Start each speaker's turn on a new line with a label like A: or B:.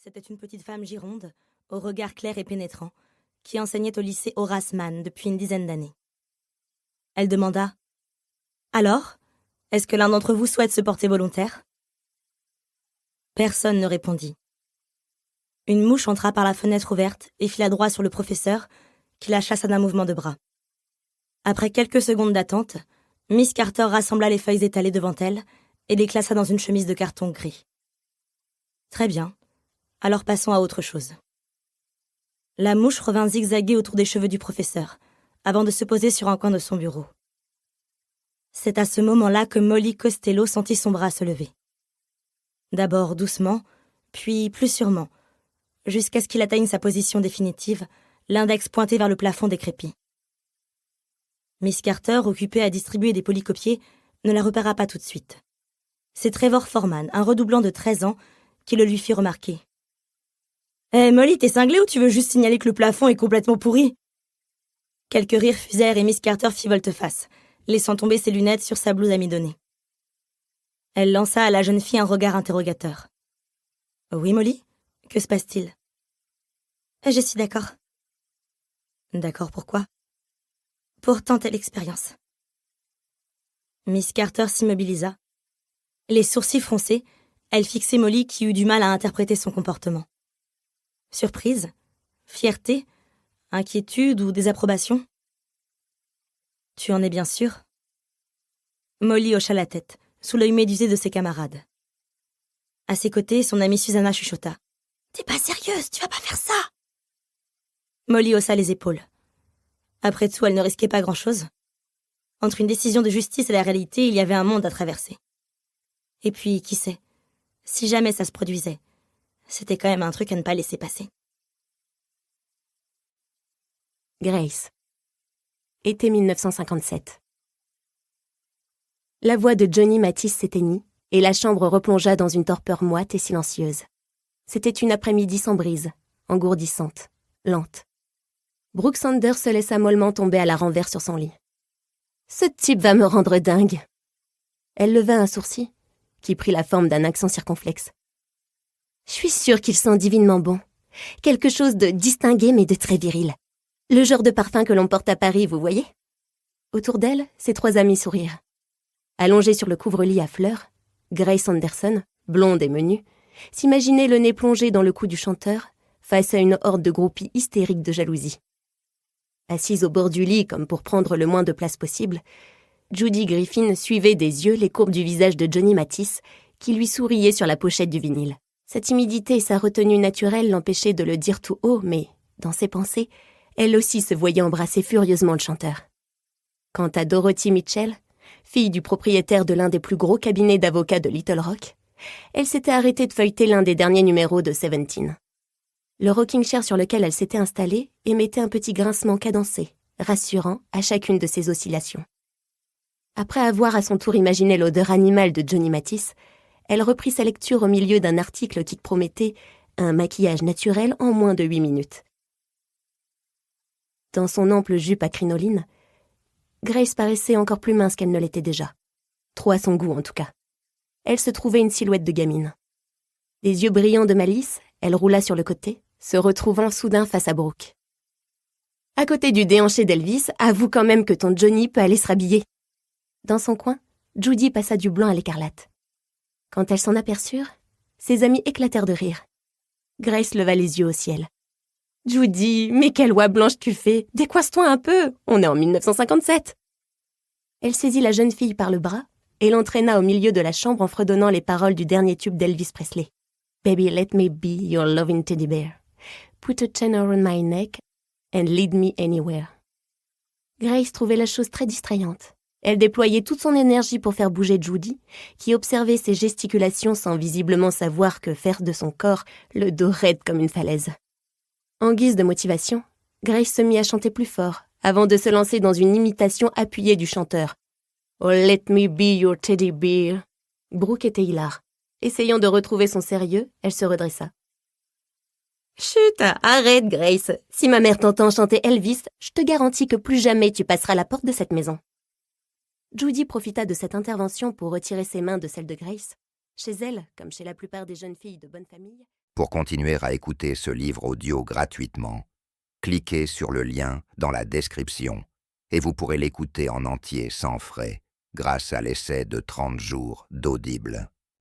A: C'était une petite femme gironde, au regard clair et pénétrant, qui enseignait au lycée Horace Mann depuis une dizaine d'années. Elle demanda « Alors, est-ce que l'un d'entre vous souhaite se porter volontaire ?» Personne ne répondit. Une mouche entra par la fenêtre ouverte et fila droit sur le professeur, qui la chassa d'un mouvement de bras. Après quelques secondes d'attente, Miss Carter rassembla les feuilles étalées devant elle et les classa dans une chemise de carton gris. Très bien, alors passons à autre chose. La mouche revint zigzaguer autour des cheveux du professeur, avant de se poser sur un coin de son bureau. C'est à ce moment-là que Molly Costello sentit son bras se lever. D'abord doucement, puis plus sûrement, jusqu'à ce qu'il atteigne sa position définitive, l'index pointé vers le plafond décrépit. Miss Carter, occupée à distribuer des polycopiés, ne la repéra pas tout de suite. C'est Trevor Foreman, un redoublant de 13 ans, qui le lui fit remarquer. « Hé, Molly, t'es cinglée ou tu veux juste signaler que le plafond est complètement pourri ?» Quelques rires fusèrent et Miss Carter fit volte-face, laissant tomber ses lunettes sur sa blouse amidonnée. Elle lança à la jeune fille un regard interrogateur. « Oui, Molly, que se passe-t-il ?»« Je suis d'accord. »« D'accord, pourquoi ?»« Pour tenter l'expérience. » Miss Carter s'immobilisa. Les sourcils froncés, elle fixait Molly qui eut du mal à interpréter son comportement. Surprise, fierté, inquiétude ou désapprobation ? Tu en es bien sûre ? Molly hocha la tête, sous l'œil médusé de ses camarades. À ses côtés, son amie Susanna chuchota. « T'es pas sérieuse, tu vas pas faire ça !» Molly haussa les épaules. Après tout, elle ne risquait pas grand-chose. Entre une décision de justice et la réalité, il y avait un monde à traverser. Et puis, qui sait, si jamais ça se produisait, c'était quand même un truc à ne pas laisser passer.
B: Grace. Été 1957. La voix de Johnny Mathis s'éteignit et la chambre replongea dans une torpeur moite et silencieuse. C'était une après-midi sans brise, engourdissante, lente. Brooke Sanders se laissa mollement tomber à la renverse sur son lit. « Ce type va me rendre dingue !» Elle leva un sourcil, qui prit la forme d'un accent circonflexe. « Je suis sûre qu'il sent divinement bon. Quelque chose de distingué mais de très viril. Le genre de parfum que l'on porte à Paris, vous voyez ?» Autour d'elle, ses trois amis sourirent. Allongée sur le couvre-lit à fleurs, Grace Anderson, blonde et menue, s'imaginait le nez plongé dans le cou du chanteur, face à une horde de groupies hystériques de jalousie. Assise au bord du lit comme pour prendre le moins de place possible, Judy Griffin suivait des yeux les courbes du visage de Johnny Mathis, qui lui souriait sur la pochette du vinyle. Sa timidité et sa retenue naturelle l'empêchaient de le dire tout haut, mais, dans ses pensées, elle aussi se voyait embrasser furieusement le chanteur. Quant à Dorothy Mitchell, fille du propriétaire de l'un des plus gros cabinets d'avocats de Little Rock, elle s'était arrêtée de feuilleter l'un des derniers numéros de Seventeen. Le rocking chair sur lequel elle s'était installée émettait un petit grincement cadencé, rassurant à chacune de ses oscillations. Après avoir à son tour imaginé l'odeur animale de Johnny Mathis, elle reprit sa lecture au milieu d'un article qui promettait un maquillage naturel en moins de 8 minutes. Dans son ample jupe à crinoline, Grace paraissait encore plus mince qu'elle ne l'était déjà. Trop à son goût, en tout cas. Elle se trouvait une silhouette de gamine. Les yeux brillants de malice, elle roula sur le côté, se retrouvant soudain face à Brooke. « À côté du déhanché d'Elvis, avoue quand même que ton Johnny peut aller se rhabiller. » Dans son coin, Judy passa du blanc à l'écarlate. Quand elles s'en aperçurent, ses amis éclatèrent de rire. Grace leva les yeux au ciel. « Judy, mais quelle oie blanche tu fais! Décoisse-toi un peu! On est en 1957 !» Elle saisit la jeune fille par le bras et l'entraîna au milieu de la chambre en fredonnant les paroles du dernier tube d'Elvis Presley. « Baby, let me be your loving teddy bear. Put a chain around my neck and lead me anywhere. » Grace trouvait la chose très distrayante. Elle déployait toute son énergie pour faire bouger Judy, qui observait ses gesticulations sans visiblement savoir que faire de son corps le dos raide comme une falaise. En guise de motivation, Grace se mit à chanter plus fort, avant de se lancer dans une imitation appuyée du chanteur. « Oh, let me be your teddy bear. » Brooke était hilare. Essayant de retrouver son sérieux, elle se redressa. « Chut, arrête Grace. Si ma mère t'entend chanter Elvis, je te garantis que plus jamais tu passeras la porte de cette maison. » Judy profita de cette intervention pour retirer ses mains de celles de Grace. Chez elle, comme chez la plupart des jeunes filles de bonne famille,
C: Pour continuer à écouter ce livre audio gratuitement, cliquez sur le lien dans la description et vous pourrez l'écouter en entier sans frais grâce à l'essai de 30 jours d'Audible.